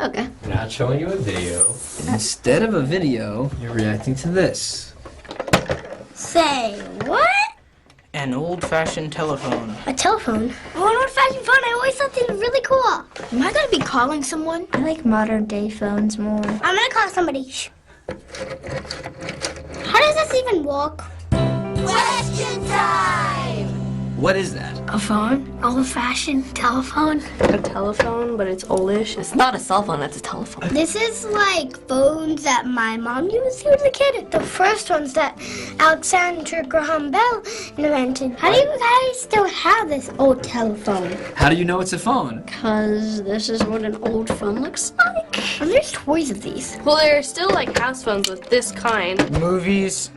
Okay. Not showing you a video. Instead of a video, you're reacting to this. Say what? An old-fashioned telephone. A telephone? Oh, an old-fashioned phone. I always thought they were really cool. Am I gonna be calling someone? I like modern day phones more. I'm gonna call somebody. Shh. How does this even work? Question time! What is that? A phone? Old-fashioned telephone? A telephone, but it's oldish. It's not a cell phone, it's a telephone. This is like phones that my mom used when I was a kid. The first ones that Alexander Graham Bell invented. How do you guys still have this old telephone? How do you know it's a phone? Because this is what an old phone looks like. And there's toys of these. Well, there are still like house phones with this kind. Movies,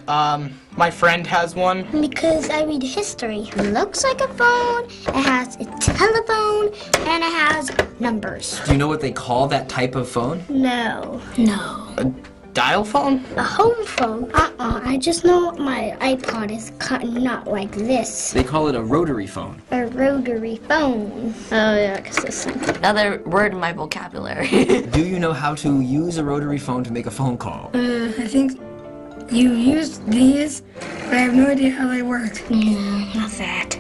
my friend has one. Because I read history. It looks like a phone, it has a telephone, and it has numbers. Do you know what they call that type of phone? No. Dial phone? A home phone? I just know my iPod is not like this. They call it a rotary phone. A rotary phone. Oh yeah, because this thing. Another word in my vocabulary. Do you know how to use a rotary phone to make a phone call? I think you use these, but I have no idea how they work. Not that.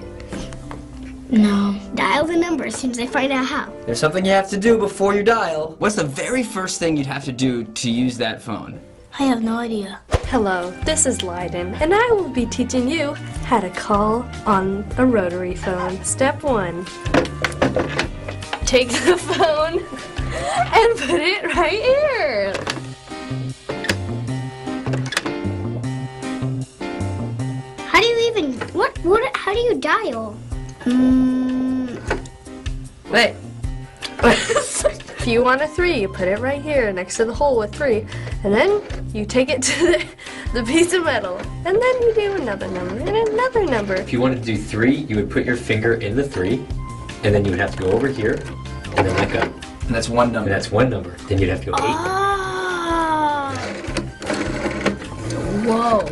No. Dial the number as soon as I find out how. There's something you have to do before you dial. What's the very first thing you'd have to do to use that phone? I have no idea. Hello, this is Leiden, and I will be teaching you how to call on a rotary phone. Step 1. Take the phone and put it right here. How do you even, how do you dial? Wait. If you want a 3, you put it right here next to the hole with 3. And then you take it to the piece of metal. And then you do another number and another number. If you wanted to do 3, you would put your finger in the 3, and then you would have to go over here, and then let go. And that's one number. And that's one number. Then you'd have to go 8. Whoa.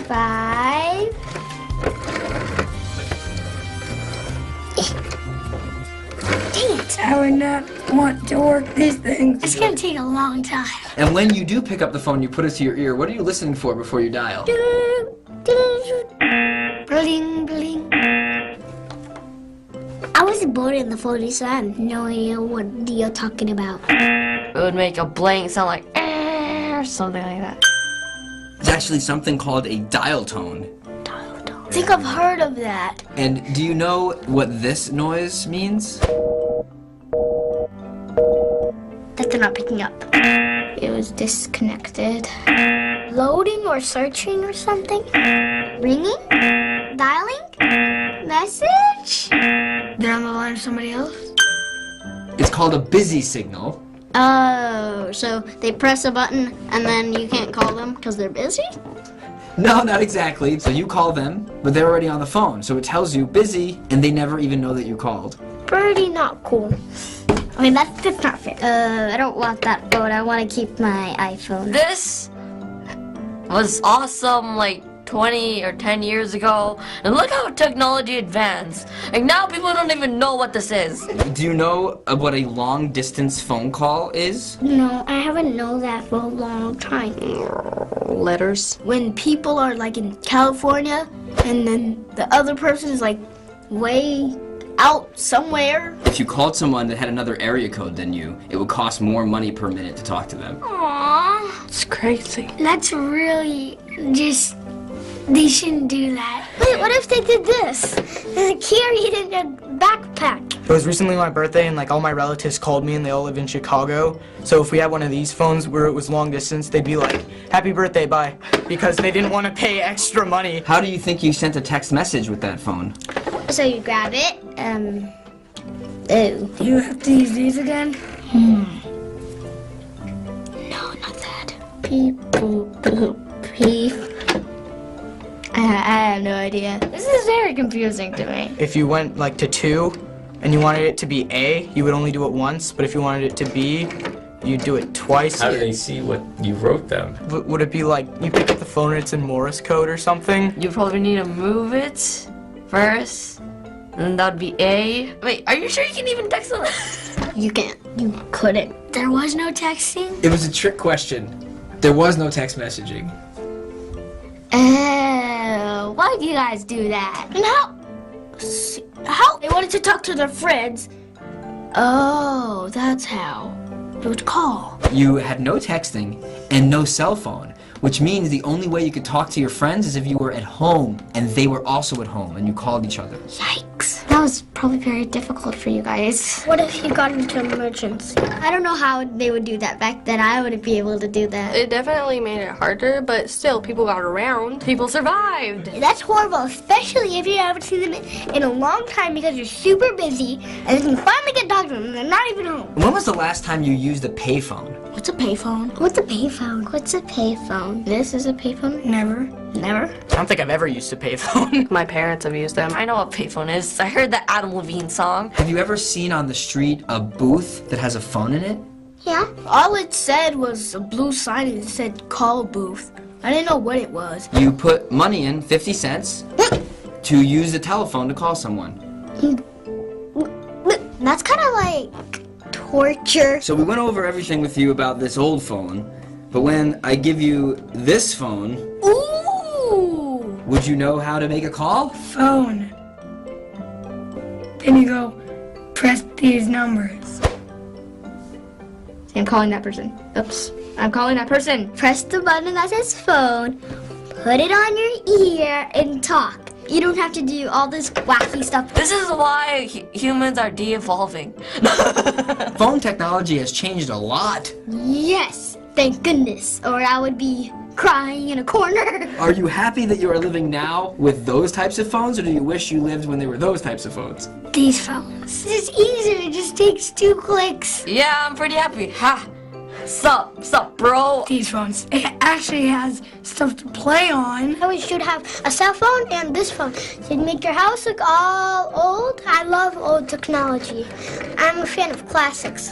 5. Dang it. I would not want to work these things. It's gonna take a long time. And when you do pick up the phone, you put it to your ear. What are you listening for before you dial? Bling, bling. I was born in the 40s, so I have no idea what you're talking about. It would make a blank sound like or something like that. It's actually something called a dial tone. I think I've heard of that. And do you know what this noise means? That they're not picking up. It was disconnected. Loading or searching or something? Ringing? Dialing? Message? They're on the line with somebody else? It's called a busy signal. Oh, so they press a button and then you can't call them because they're busy? No, not exactly. So you call them, but they're already on the phone. So it tells you busy, and they never even know that you called. Pretty not cool. I mean, that's not fair. I don't want that phone. I want to keep my iPhone. This was awesome like 20 or 10 years ago, and look how technology advanced. Like now people don't even know what this is. Do you know what a long distance phone call is? No, I haven't known that for a long time. Letters. When people are like in California and then the other person is like way out somewhere. If you called someone that had another area code than you, it would cost more money per minute to talk to them. Aww. It's crazy. That's really just, they shouldn't do that. Wait, what if they did this? Carry it in a backpack. It was recently my birthday, and like all my relatives called me, and they all live in Chicago. So if we had one of these phones where it was long distance, they'd be like, "Happy birthday, bye," because they didn't want to pay extra money. How do you think you sent a text message with that phone? So you grab it, Oh. You have to use these again? no, not that. Beep, boop, boop, beep. I have no idea. This is very confusing to me. If you went like to 2, and you wanted it to be A, you would only do it once. But if you wanted it to B, you'd do it twice. How do they see what you wrote them? Would it be like you pick up the phone and it's in Morse code or something? You probably need to move it first, and that'd be A. Wait, are you sure you can even text them? You couldn't. There was no texting? It was a trick question. There was no text messaging. Oh, why do you guys do that? And how they wanted to talk to their friends. Oh, that's how. They would call. You had no texting and no cell phone, which means the only way you could talk to your friends is if you were at home and they were also at home and you called each other. Yikes. That was probably very difficult for you guys. What if you got into an emergency? I don't know how they would do that back then. I wouldn't be able to do that. It definitely made it harder, but still, people got around. People survived. That's horrible, especially if you haven't seen them in a long time because you're super busy and then you finally get talking to them and they're not even home. When was the last time you used a payphone? What's a payphone? What's a payphone? What's a payphone? This is a payphone? Never. Never. I don't think I've ever used a payphone. My parents have used them. I know what payphone is. I heard the Adam Levine song. Have you ever seen on the street a booth that has a phone in it? Yeah. All it said was a blue sign and it said call booth. I didn't know what it was. You put money in, 50 cents, to use the telephone to call someone. That's kind of like torture. So we went over everything with you about this old phone, but when I give you this phone, Ooh. would you know how to make a call? Phone. Then you go, press these numbers. I'm calling that person. Oops. I'm calling that person. Press the button that says phone, put it on your ear, and talk. You don't have to do all this wacky stuff. This is why humans are de-evolving. Phone technology has changed a lot. Yes, thank goodness, or I would be crying in a corner. Are you happy that you are living now with those types of phones, or do you wish you lived when they were those types of phones? These phones. This is easier, it just takes 2 clicks. Yeah, I'm pretty happy. Ha! Sup, bro? These phones. It actually has stuff to play on. We should have a cell phone and this phone. It'd make your house look all old. I love old technology. I'm a fan of classics.